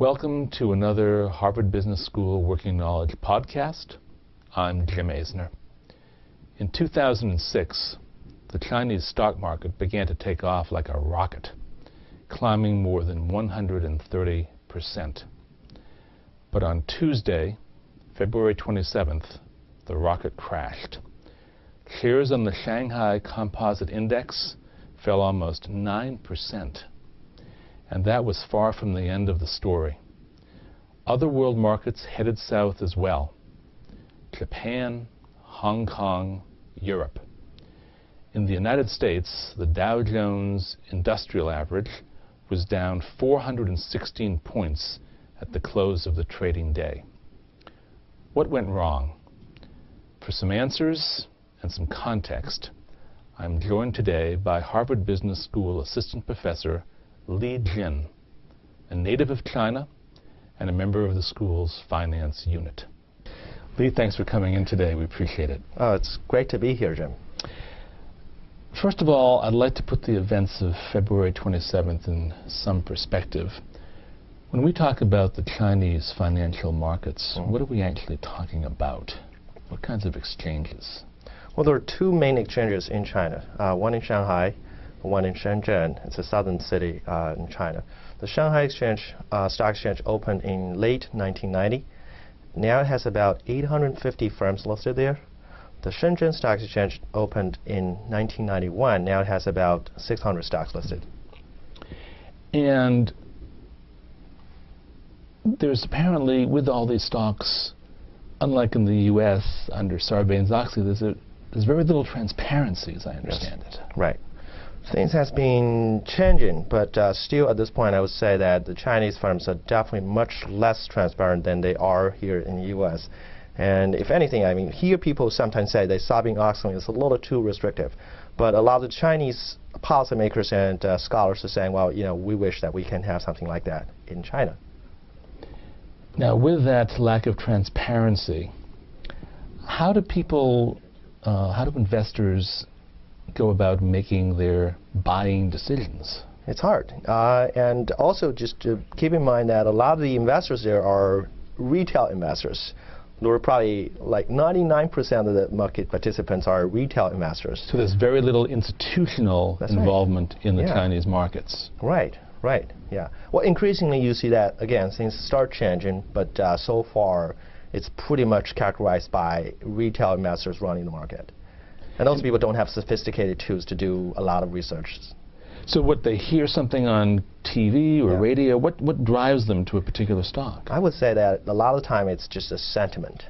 Welcome to another Harvard Business School Working Knowledge podcast. I'm Jim Aisner. In 2006, the Chinese stock market began to take off like a rocket, climbing more than 130%. But on Tuesday, February 27th, the rocket crashed. Shares on the Shanghai Composite Index fell almost 9%. And that was far from the end of the story. Other world markets headed south as well. Japan, Hong Kong, Europe. In the United States, the Dow Jones Industrial Average was down 416 points at the close of the trading day. What went wrong? For some answers and some context, I'm joined today by Harvard Business School Assistant Professor Li Jin, a native of China and a member of the school's finance unit. Li, thanks for coming in today. We appreciate it. Oh, it's great to be here, Jim. First of all, I'd like to put the events of February 27th in some perspective. When we talk about the Chinese financial markets, what are we actually talking about? What kinds of exchanges? Well, there are two main exchanges in China, one in Shanghai, one in Shenzhen. It's a southern city in China. The Shanghai exchange, stock exchange opened in late 1990. Now it has about 850 firms listed there. The Shenzhen stock exchange opened in 1991. Now it has about 600 stocks listed. And there's apparently, with all these stocks, unlike in the U.S. under Sarbanes-Oxley, there's very little transparency, as I understand it. Right. Things has been changing, but still at this point I would say that the Chinese firms are definitely much less transparent than they are here in the U.S. And if anything, I mean, here people sometimes say that Sarbanes-Oxley is a little too restrictive. But a lot of the Chinese policymakers and scholars are saying, well, you know, we wish that we can have something like that in China. Now, with that lack of transparency, how do investors go about making their buying decisions? It's hard. And also just to keep in mind that a lot of the investors there are retail investors. There are probably like 99% of the market participants are retail investors. So there's very little institutional involvement in the Yeah. Chinese markets. Right, right, yeah. Well, increasingly you see that, again, things start changing, but so far it's pretty much characterized by retail investors running the market. And those people don't have sophisticated tools to do a lot of research. So what, they hear something on TV or radio, what drives them to a particular stock? I would say that a lot of the time it's just a sentiment.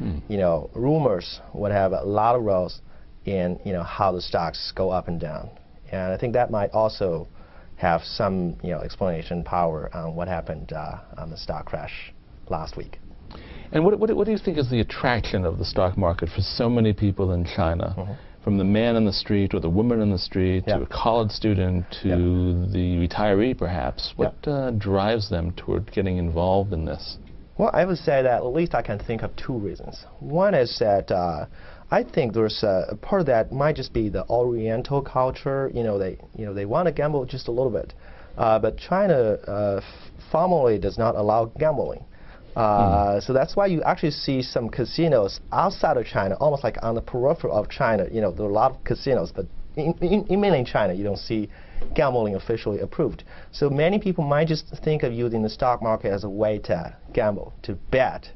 You know, rumors would have a lot of roles in, you know, how the stocks go up and down. And I think that might also have some, you know, explanation power on what happened on the stock crash last week. And what do you think is the attraction of the stock market for so many people in China? From the man on the street or the woman on the street to a college student to the retiree perhaps. What drives them toward getting involved in this? Well, I would say that at least I can think of two reasons. One is that I think there's a part of that might just be the Oriental culture. You know, they want to gamble just a little bit, but China formally does not allow gambling. So that's why you actually see some casinos outside of China, almost like on the periphery of China. You know, there are a lot of casinos, but in mainland China, you don't see gambling officially approved. So many people might just think of using the stock market as a way to gamble, to bet.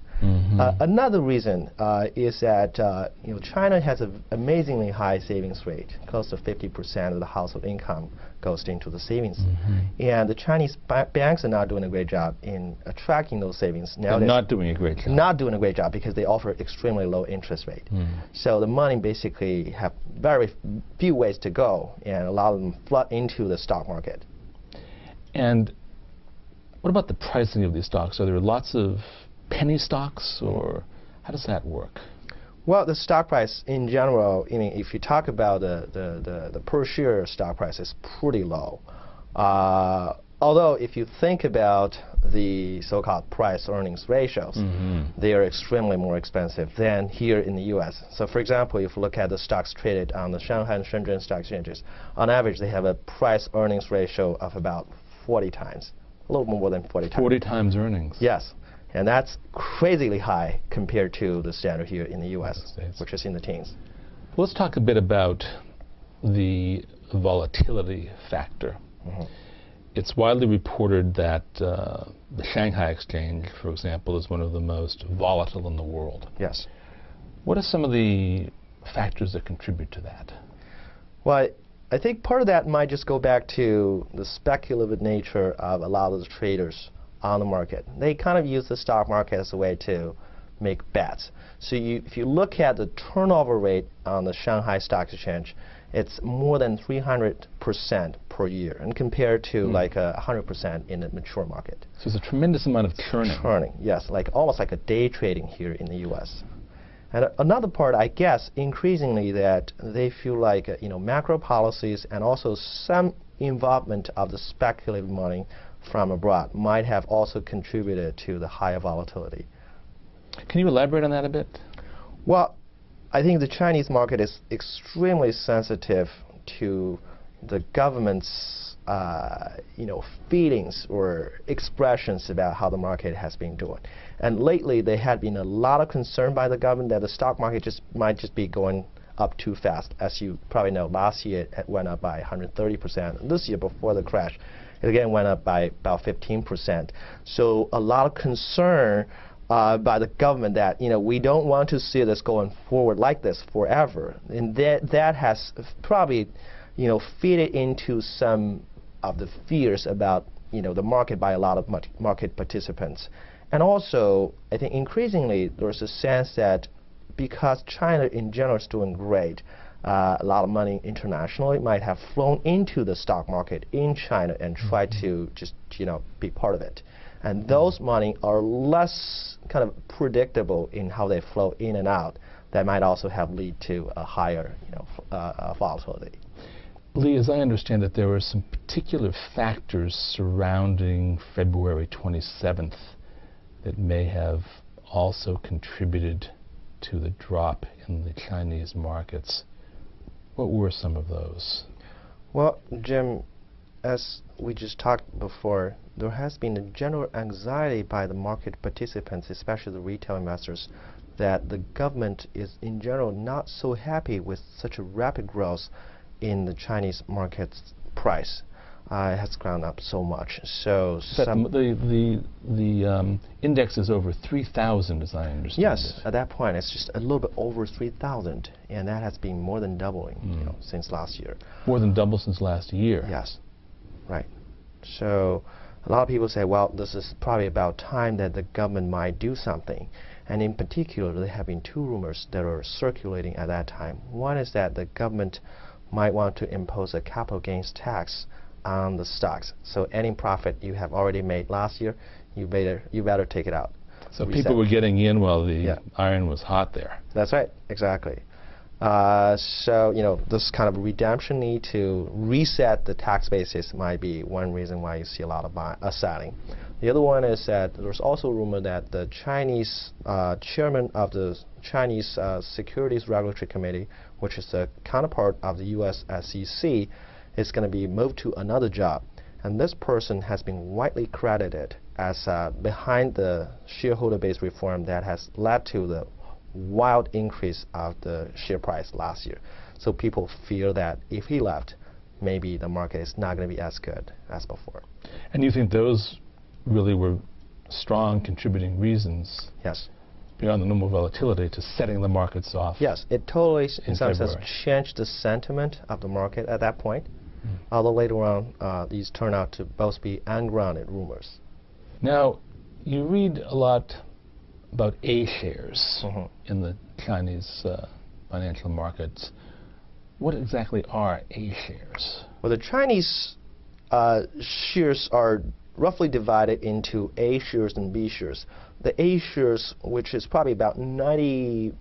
Another reason is that you know, China has an amazingly high savings rate. Close to 50% of the household income goes into the savings. And the Chinese banks are not doing a great job in attracting those savings. They're not doing a great job. Not doing a great job because they offer extremely low interest rate. So the money basically have very few ways to go, and a lot of them flood into the stock market. And what about the pricing of these stocks? Are there lots of penny stocks, or how does that work? Well, the stock price in general, I mean, if you talk about the per share stock price, is pretty low. Although if you think about the so-called price-earnings ratios, they are extremely more expensive than here in the U.S. So for example, if you look at the stocks traded on the Shanghai and Shenzhen stock exchanges, on average they have a price-earnings ratio of about 40 times, a little more than 40 times. 40 times earnings. Yes, and that's crazily high compared to the standard here in the U.S., which is in the teens. Well, let's talk a bit about the volatility factor. It's widely reported that the Shanghai Exchange, for example, is one of the most volatile in the world. Yes. What are some of the factors that contribute to that? Well, I think part of that might just go back to the speculative nature of a lot of the traders on the market. They kind of use the stock market as a way to make bets. So if you look at the turnover rate on the Shanghai Stock Exchange, it's more than 300% per year, and compared to like 100% in the mature market. So there's a tremendous amount of churning. Churning, yes, like almost like a day trading here in the U.S. And another part, I guess, increasingly that they feel like macro policies and also some involvement of the speculative money from abroad might have also contributed to the higher volatility. Can you elaborate on that a bit? Well, I think the Chinese market is extremely sensitive to the government's feelings or expressions about how the market has been doing. And lately, there had been a lot of concern by the government that the stock market might just be going up too fast. As you probably know, last year it went up by 130%. This year, before the crash, it again went up by about 15%. So a lot of concern by the government that we don't want to see this going forward like this forever, and that has probably feed it into some of the fears about the market by a lot of market participants. And also, I think increasingly there's a sense that because China in general is doing great, a lot of money internationally might have flown into the stock market in China and try to just be part of it. And those money are less kind of predictable in how they flow in and out. That might also have lead to a higher volatility. Li, as I understand it, there were some particular factors surrounding February 27th that may have also contributed to the drop in the Chinese markets. What were some of those? Well, Jim, as we just talked before, there has been a general anxiety by the market participants, especially the retail investors, that the government is in general not so happy with such a rapid growth in the Chinese market's price. It has gone up so much. So the index is over 3,000, as I understand. Yes, at that point it's just a little bit over 3,000, and that has been more than doubling since last year. More than double since last year. Yes, right. So a lot of people say, well, this is probably about time that the government might do something. And in particular, there have been two rumors that are circulating at that time. One is that the government might want to impose a capital gains tax on the stocks. So any profit you have already made last year, you better take it out. So people were getting in while the iron was hot there. That's right, exactly. So this kind of redemption need to reset the tax basis might be one reason why you see a lot of selling. The other one is that there's also a rumor that the Chinese chairman of the Chinese Securities Regulatory Committee, which is the counterpart of the U.S. SEC, is going to be moved to another job. And this person has been widely credited as behind the shareholder base reform that has led to the wild increase of the share price last year. So people fear that if he left, maybe the market is not going to be as good as before. And you think those really were strong contributing reasons? Yes. Beyond the normal volatility to setting the markets off? Yes, it totally, in some sense, February. changed the sentiment of the market at that point. Although later on, these turn out to both be ungrounded rumors. Now, you read a lot about A shares in the Chinese financial markets. What exactly are A shares? Well, the Chinese shares are roughly divided into A shares and B shares. The A shares, which is probably about 90%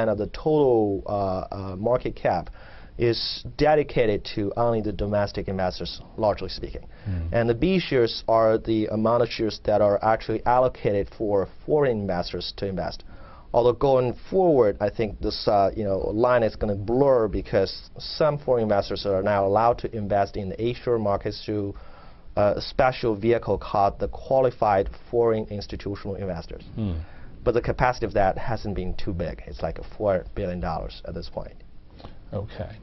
of the total market cap, is dedicated to only the domestic investors, largely speaking. And the B shares are the amount of shares that are actually allocated for foreign investors to invest. Although going forward, I think this line is going to blur because some foreign investors are now allowed to invest in the A share markets through a special vehicle called the Qualified Foreign Institutional Investors. But the capacity of that hasn't been too big. It's like $4 billion at this point. Okay.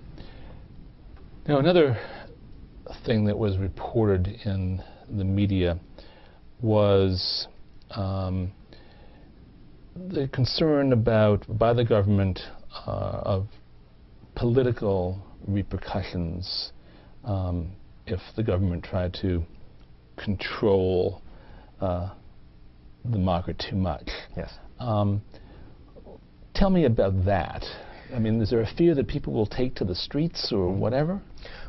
Now, another thing that was reported in the media was the concern by the government of political repercussions if the government tried to control the market too much. Yes. Tell me about that. I mean, is there a fear that people will take to the streets or whatever?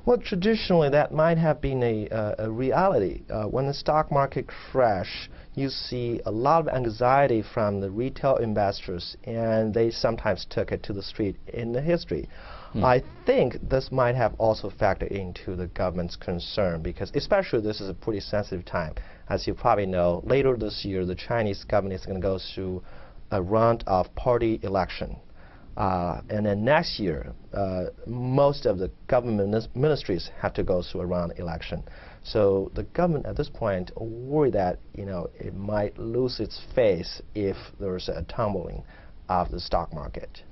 Well, traditionally, that might have been a reality. When the stock market crashed, you see a lot of anxiety from the retail investors, and they sometimes took it to the street in the history. I think this might have also factored into the government's concern, because especially this is a pretty sensitive time. As you probably know, later this year, the Chinese government is going to go through a round of party election. And then next year, most of the government ministries have to go through a round election. So the government at this point worry that it might lose its face if there's a tumbling of the stock market.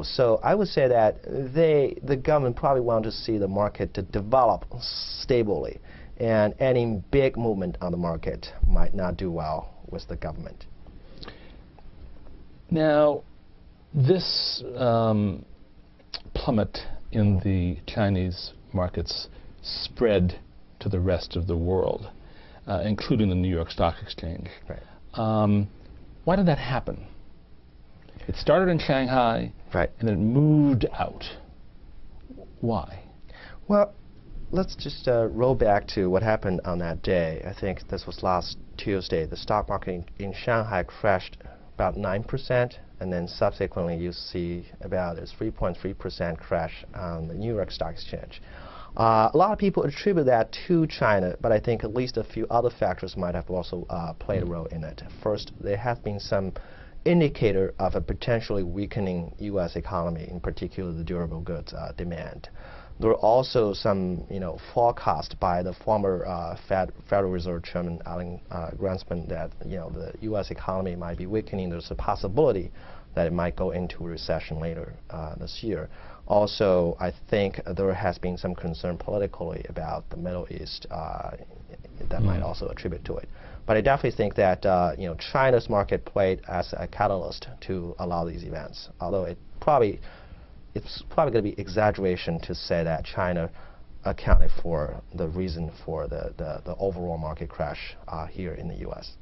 So I would say that the government probably want to see the market to develop stably, and any big movement on the market might not do well with the government. Now, this plummet in the Chinese markets spread to the rest of the world, including the New York Stock Exchange. Right. Why did that happen? It started in Shanghai, right, and then moved out. Why? Well, let's just roll back to what happened on that day. I think this was last Tuesday. The stock market in Shanghai crashed about 9%, and then subsequently you see about a 3.3% crash on the New York Stock Exchange. A lot of people attribute that to China, but I think at least a few other factors might have also played a role in it. First, there have been some indicator of a potentially weakening U.S. economy, in particular the durable goods demand. There are also some, forecast by the former Federal Reserve Chairman Alan Greenspan that, the U.S. economy might be weakening. There's a possibility that it might go into a recession later this year. Also, I think there has been some concern politically about the Middle East that might also attribute to it. But I definitely think that China's market played as a catalyst to allow these events. Although it's probably going to be exaggeration to say that China accounted for the reason for the overall market crash here in the U.S.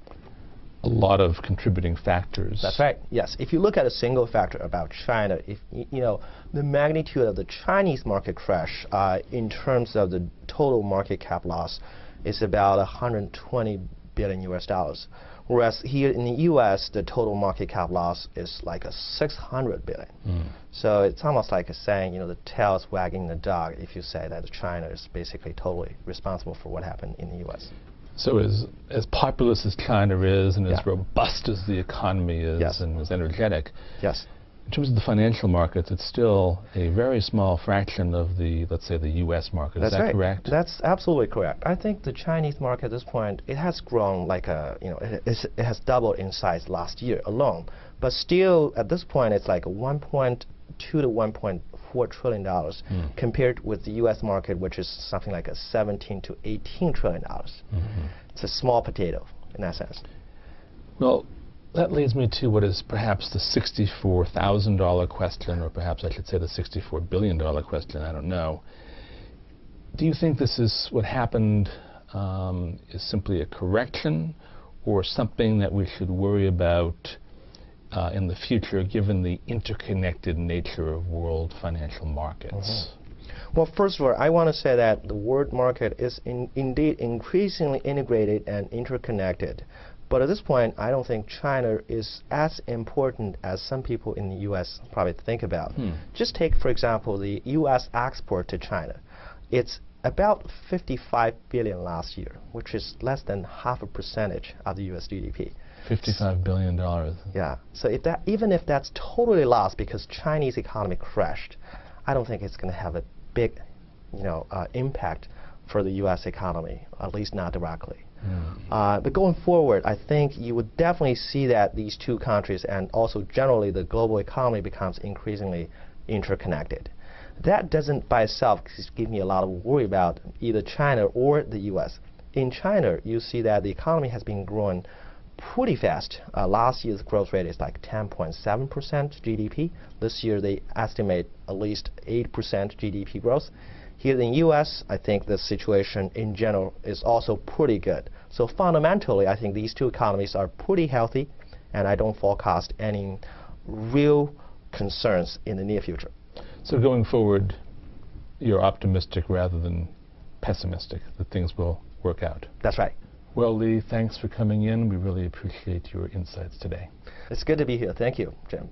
A lot of contributing factors. That's right. Yes. If you look at a single factor about China, if the magnitude of the Chinese market crash in terms of the total market cap loss is about 120 billion U.S. dollars, whereas here in the U.S. the total market cap loss is like a 600 billion. So it's almost like saying the tail is wagging the dog if you say that China is basically totally responsible for what happened in the U.S. So as populous as China is, and as robust as the economy is, and as energetic, in terms of the financial markets, it's still a very small fraction of the, let's say, the U.S. market. Is that correct? That's absolutely correct. I think the Chinese market at this point, it has grown like it has doubled in size last year alone. But still, at this point, it's like $1.2 to $1.4 trillion compared with the U.S. market, which is something like a $17 to $18 trillion. It's a small potato in that sense. Well, that leads me to what is perhaps the $64,000 question, or perhaps I should say the $64 billion question, I don't know. Do you think this is what happened is simply a correction, or something that we should worry about in the future, given the interconnected nature of world financial markets? Well, first of all, I want to say that the world market is indeed increasingly integrated and interconnected. But at this point, I don't think China is as important as some people in the U.S. probably think about. Just take, for example, the U.S. export to China. It's about $55 billion last year, which is less than 0.5% of the U.S. GDP. $55 billion. Yeah. So even if that's totally lost because Chinese economy crashed, I don't think it's going to have a big, impact for the U.S. economy, at least not directly. But going forward, I think you would definitely see that these two countries and also generally the global economy becomes increasingly interconnected. That doesn't by itself give me a lot of worry about either China or the U.S. In China, you see that the economy has been growing pretty fast. Last year's growth rate is like 10.7% GDP. This year they estimate at least 8% GDP growth. Here in the U.S., I think the situation in general is also pretty good. So fundamentally, I think these two economies are pretty healthy, and I don't forecast any real concerns in the near future. So going forward, you're optimistic rather than pessimistic that things will work out. That's right. Well, Li, thanks for coming in. We really appreciate your insights today. It's good to be here. Thank you, Jim.